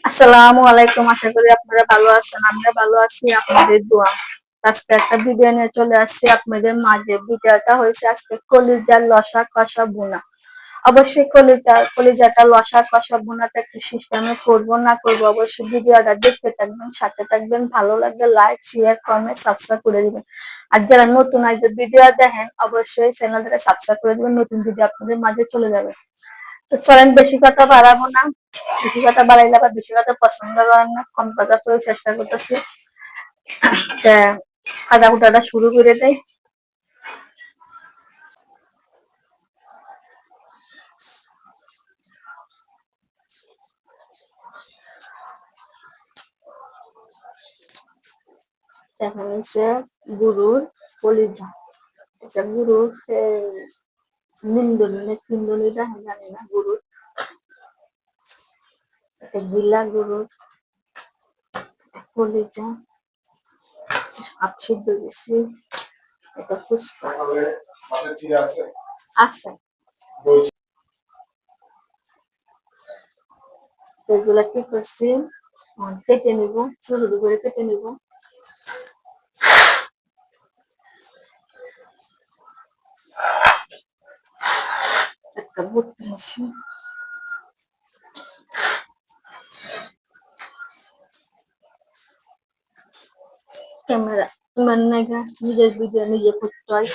আসসালামু আলাইকুম। আশা করি আপনারা ভালো আছেন। আমরা ভালো আছি আপনাদের দোয়া। আজকে একটা ভিডিও নিয়ে চলে আসছি আপনাদের মাঝে। ভিডিওটা হয়েছে আজকে কলিজার লসা কষা ভুনা। অবশ্যই কলিজাটা লসা কষা ভুনাটা কি সিস্টেমে করবো না করবো, অবশ্যই ভিডিওটা দেখতে থাকবেন, সাথে থাকবেন। ভালো লাগলে লাইক শেয়ার কমেন্ট সাবস্ক্রাইব করে দিবেন। আর যারা নতুন আইডি ভিডিও দেখেন অবশ্যই চ্যানেলটাকে সাবস্ক্রাইব করে দিবেন, নতুন ভিডিও আপনাদের মাঝে চলে যাবে। তো চলেন, বেশি কথা বাড়াবো না। বেশি কথা বাড়াইলে আবার বেশি কথা পছন্দ করেন না, কম কথা করে চেষ্টা করতেছি কাটা কুটাটা শুরু করে দেয়। এখন হচ্ছে গরুর কলিজা। এটা গরুর নিন্দনি কিন্দনি জানি না, গরুর এটা গিলা গরুর কলিজা হাফ সিদ্ধ দিছি। এটা ফুসকা আছে, এগুলা কি করছি কেটে নিব, ছোট ছোট করে কেটে নিব। একটা বুট নিয়েছি, ক্যামেরা ইমান নাইগা, নিজের ভিডিও নিজে করতে হয়।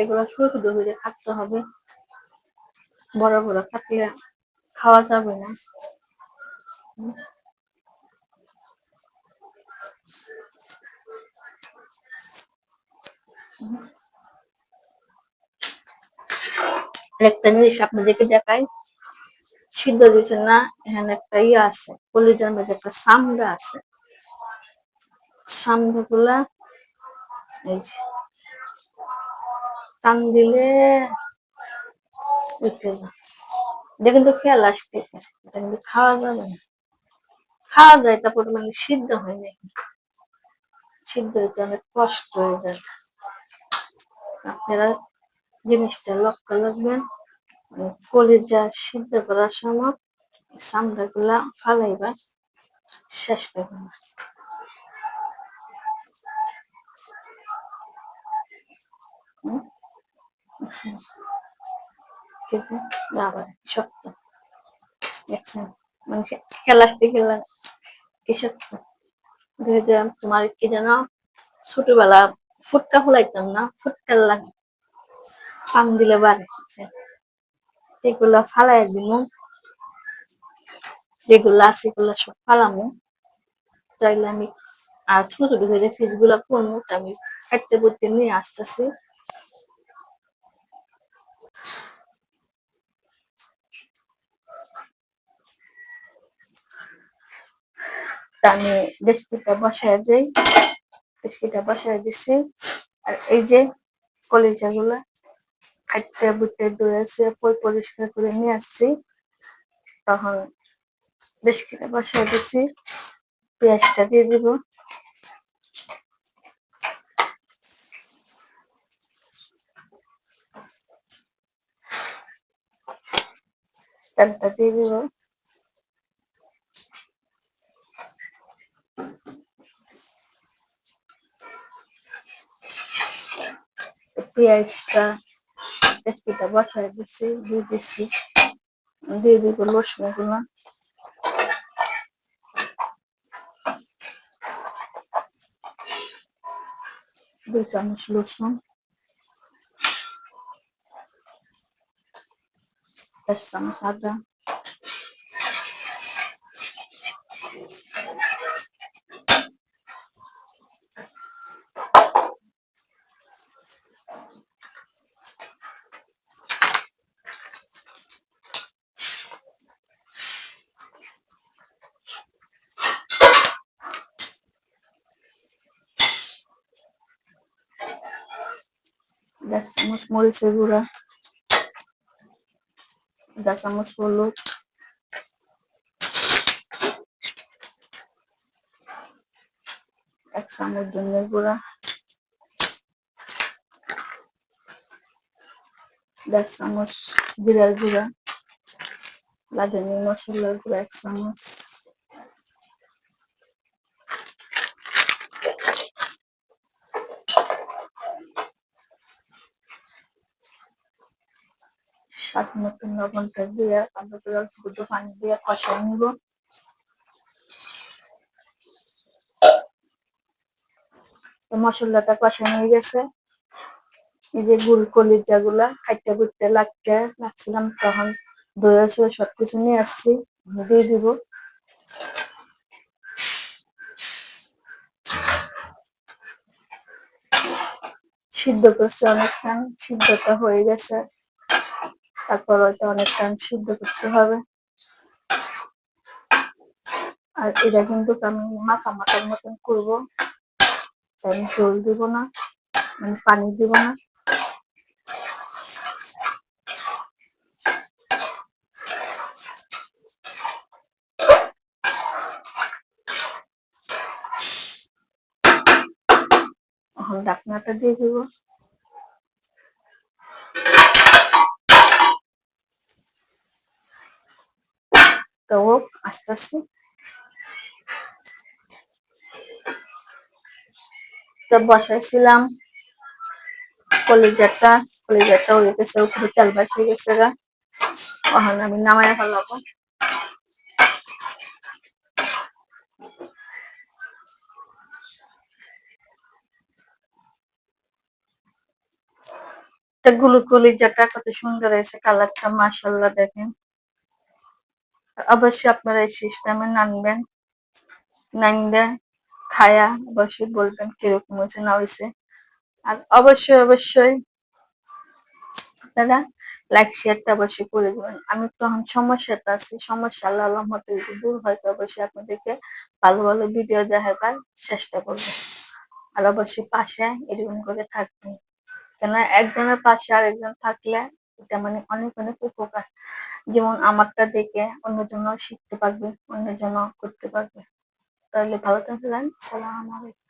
এগুলো ছোট ছোট করে কাটতে হবে, বড় বড় কাটিয়ে খাওয়া যাবে না। একটা জিনিস আপনাদেরকে দেখাই, সিদ্ধ দিচ্ছেন না, এখানে একটা ইয়ে আছে, কলিজার মধ্যে একটা চামড়া আছে। চামড়া গুলা এই যে টান দিলে উঠে যায়। এটা কিন্তু প্লাস্টিক, এটা কিন্তু খাওয়া যাবে না। খাওয়া যায়, তারপর মানে সিদ্ধ হয় না, সিদ্ধ হইতে অনেক কষ্ট হয়ে যায়। আপনারা জিনিসটা লক্ষ্য রাখবেন, কলিজা সিদ্ধ করার সময় চামড়া গুলা ফালাইবার চেষ্টা করবেন। আচ্ছা, ঠিক আছে, আবার শক্ত দেখছেন, মানে প্লাস্টিক কি শক্ত। তোমার কি যেন ছোটবেলা ফুটকা ফুলাইতাম না, ফুটকার লাগে পান দিলে বাড়ে, এগুলা ফালাই দিন, যেগুলো আছে এগুলো সব ফালামো। তাইলে আমি আর ছোট ছোট করে পিস গুলা করবো, আমি কাটতে করতে নিয়ে আসতেছি। আমি ডেস্কিটা বসায় দিই, ডেস্কিটা বসায় দিছি। আর এই যে কলিজা গুলা কাটতে বুটে ধুয়েছে, পরিষ্কার করে নিয়ে আসছি। তখন ডেস্কিটা বসায় দিছি, পেঁয়াজটা দিয়ে দিব, তেলটা দিয়ে দিব, পেঁয়াজটা ডেস্কিটা বসায় দিছি, দিয়ে দিচ্ছি, দিয়ে দিব রসুন গুলা, 2 চামচ রসুন, 1 চামচ আদা, দেড় চামচ মরিচের গুঁড়া, 1 চামচ হলুদ, 1 চামচ ধনিয়ার গুঁড়া, দেড় চামচ জিরার গুঁড়া, রাঁধুনি মশলার গুঁড়া 1 চামচ, স্বাদ মতো লবণটা দিয়ে অল্প করে পানি দিয়ে কষাই নিব। তো মশলাটা কষানো হয়ে গেছে। এই যে কলিজা গুলা কাটতে কুটতে লাগছিলাম, তখন ধুয়ে সবকিছু নিয়ে আসছি, দিয়ে দিব। সিদ্ধ করছে অনেকক্ষণ, সিদ্ধটা হয়ে গেছে। তারপর ওইটা অনেকক্ষণ সিদ্ধ করতে হবে। আর এটা কিন্তু আমি মাখা মাখার মতন করবো, আমি জল দিব না, মানে পানি দিব না। এখন ঢাকনাটা দিয়ে দিব। তো আস্তে আস্তে তো বসাইছিলাম কলিজাটা, হয়ে গেছে, উপরে তেল ভাসে গেছে গা। এখন আমি নামায় ফেলাবো। তা কলিজাটা কত সুন্দর হয়েছে, কালারটা মাশাআল্লাহ দেখেন। অবশ্যই আপনারা এই সিস্টেমে নানবেন, নাইন্দা খায়া অবশ্যই বলবেন কিরকম হয়েছে না হয়েছে। আর অবশ্যই আপনারা লাইক শেয়ারটা অবশ্যই করে দেবেন। আমি তখন সমস্যাটা আছি, সমস্যা আল্লাহ রহমতে দূর হয়তো অবশ্যই আপনাদেরকে ভালো ভালো ভিডিও দেখাবার চেষ্টা করবো। আর অবশ্যই পাশে এরকম করে থাকবেন, কেন একজনের পাশে আর একজন থাকলে এটা মানে অনেক অনেক উপকার। যেমন আমারটা দেখে অন্যজন শিখতে পারবে, অন্যজন করতে পারবে। তাহলে ভালো থাকবেন। সালাম আলাইকুম।